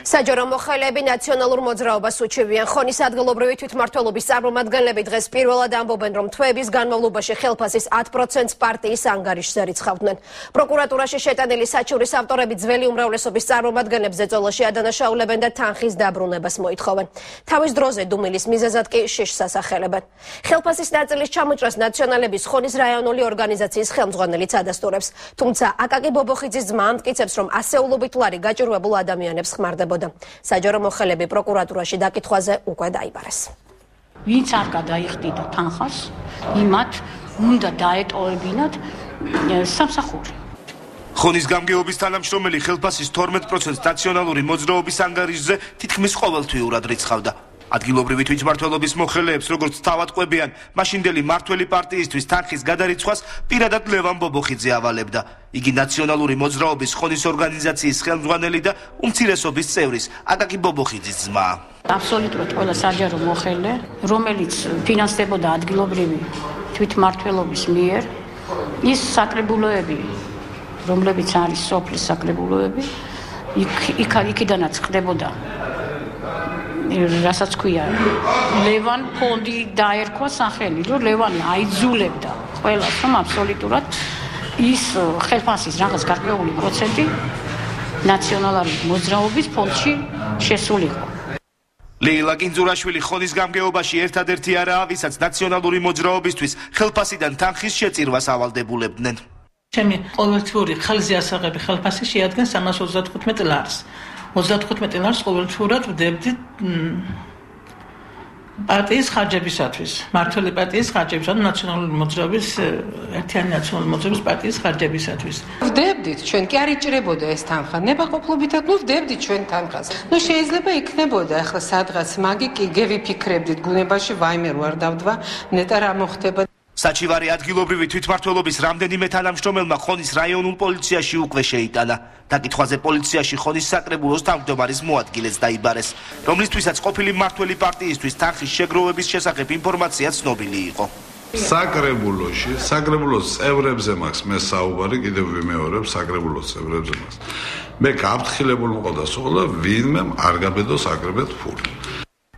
საჯარო მოხელეები ნაციონალურ მოძრაობას უჩივიან. ხონის ადგილობრივი თვითმმართველობის წარმომადგენლები დღეს პირველად ამბობენ, რომ თვეების განმავლობაში ხელფასის 10%-ს პარტიის ანგარიშზე რიცხავდნენ. პროკურატურაში შეტანილი საჩივრის ავტორები ძველი უმრავლესობის წარმომადგენლებს ზეწოლაში ადანაშაულებენ და თანხის დაბრუნებას მოითხოვენ. თავის ძროზე დუმილის მიზეზად კი შიშს ასახელებენ. ხელფასის ნაწილის ჩამოჭრას ნაციონალების ხონის რაიონული ორგანიზაციის ხელმძღვანელიც ადასტურებს. თუმცა აკაკი ბობოხიძის ძმა ამტკიცებს, რომ ასეულობით ლარი გაჭირვებულ ადამიანებს ხმარდებოდა. საჯარო მოხელეები პროკურატურაში დაკითხვაზე უკვე დაიბარეს. ვინც არ გადაიხდიდა თანხას, იმათ უნდა დაეტოვებინათ სამსახური. ხონის გამგეობის თანამშრომელი ხელფასის 12%-ს ნაციონალური მოძრაობის ანგარიშზე თითქმის ყოველთვიურად რიცხავდა. ადგილობრივი თვითმმართველობის მოხელეებს, როგორც თავად ყვებიან, მაშინდელი მართველი პარტიისთვის თანხის გადარიცხვას პირადად ლევან ბობოხიძე ავალებდა. იგი ნაციონალური მოძრაობის ხონის ორგანიზაციის ხელმძღვანელი და უმცირესობის წევრის აკაკი ბობოხიძის ძმაა. აბსოლუტურად ყველა საჯარო მოხელე, რომელიც ფინანსდებოდა ადგილობრივი თვითმმართველობის მიერ, ის საკრებულოები, რომლებიც არის სოფლის საკრებულოები, იქიდანაც ხდებოდა რასაც ქვია ლევან ფონდი დაერქვა სახელი, რომ ლევანი აიძულებდა ყველას, რომ აბსოლუტურად ის ხელფასის რაღაც გარკვეული პროცენტი ნაციონალური მოძრაობის ფონდში შესულიყო. ლეილა კინძურაშვილი ხონის გამგეობაში ერთადერთი არაა, ვისაც ნაციონალური მოძრაობისთვის ხელფასიდან თანხის შეწირვას ავალდებულებდნენ. ჩემი ყოველთვიური ხელზე ასაღები ხელფასი შეადგენს 335 ლარს. 35 ლარს ყოველთვიურად ვდებდი პარტიის ხარჯებისათვის, მართველი პარტიის ხარჯებისათვის, ნაციონალური მოძრაობის ერთიანი ნაციონალური მოძრაობის პარტიის ხარჯებისათვის. ვდებდით ჩვენ, კი არ იჭრებოდა ეს თანხა. ნებაყოფლობითად ვდებდით ჩვენ თანხას. შეიძლება იქნებოდა ახლა სადღაც, მაგი კი გევიფიქრებდით გუნებაში, ვაიმე არ დავდვა, ნეტა რა მოხდება. საჩივარი ადგილობრივი თვითმმართველობის რამდენიმე თანამშრომელმა ხონის რაიონულ პოლიციაში უკვე შეიტანა. დაკითხვაზე პოლიციაში ხონის საკრებულოს თავმჯდომარის მოადგილეც დაიბარეს, რომლისთვისაც ყოფილი მართველი პარტიისთვის თანხის შეგროვების შესახებ ინფორმაცია ცნობილი იყო. საკრებულოში, საკრებულოს წევრებზე მაქვს მე საუბარი, კიდევ ვიმეორებ საკრებულოს წევრებზე მაქვს. მე გაფრთხილებულ მყავდა სულ, ვინმე არ გაბედო საკრებად ფული.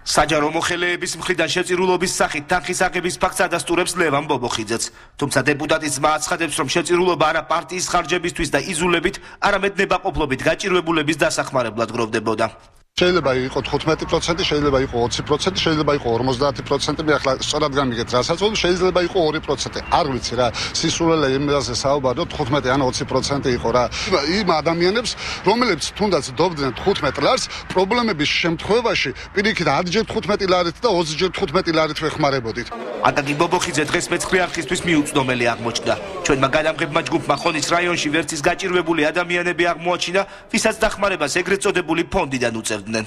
საჯარო მოხელეების მხრიდან შეწირულობის სახით თანხის აღების ფაქტს ადასტურებს ლევან ბობოხიძეც. თუმცა დეპუტატის ძმა აცხადებს, რომ შეწირულობა არა პარტიის ხარჯებისთვის და იზულებით, არამედ ნებაყოფლობით გაჭირვებულების დასახმარებლად გროვდებოდა. შეიძლება იყო 15%, შეიძლება იყო 20%, შეიძლება იყო 50%, მე ახლა სწორად გამიგეთ რასაც ვთქვი, შეიძლება იყო 2%. არ ვიცი რა, სისულელე იმაზე საუბარი, 15 ან 20% იყო რა. იმ ადამიანებს, რომლებიც თუნდაც დობდნენ 15 ლარს, პრობლემების შემთხვევაში პირიქით 10ჯერ 15 ლარით და 20ჯერ 15 ლარით ვეხმარებოდით. აკაკი ბობოხიძე დღეს მეცხრე არხისთვის მიუწვდომელი აღმოჩნდა. ჩვენმა გადამღებმა ჯგუფმა ხონის რაიონში ვერცის გაჭირვებული ადამიანები აღმოაჩინა, ვისაც დახმარებას ეგრეთ წოდებული ფონდიდან უწევდნენ.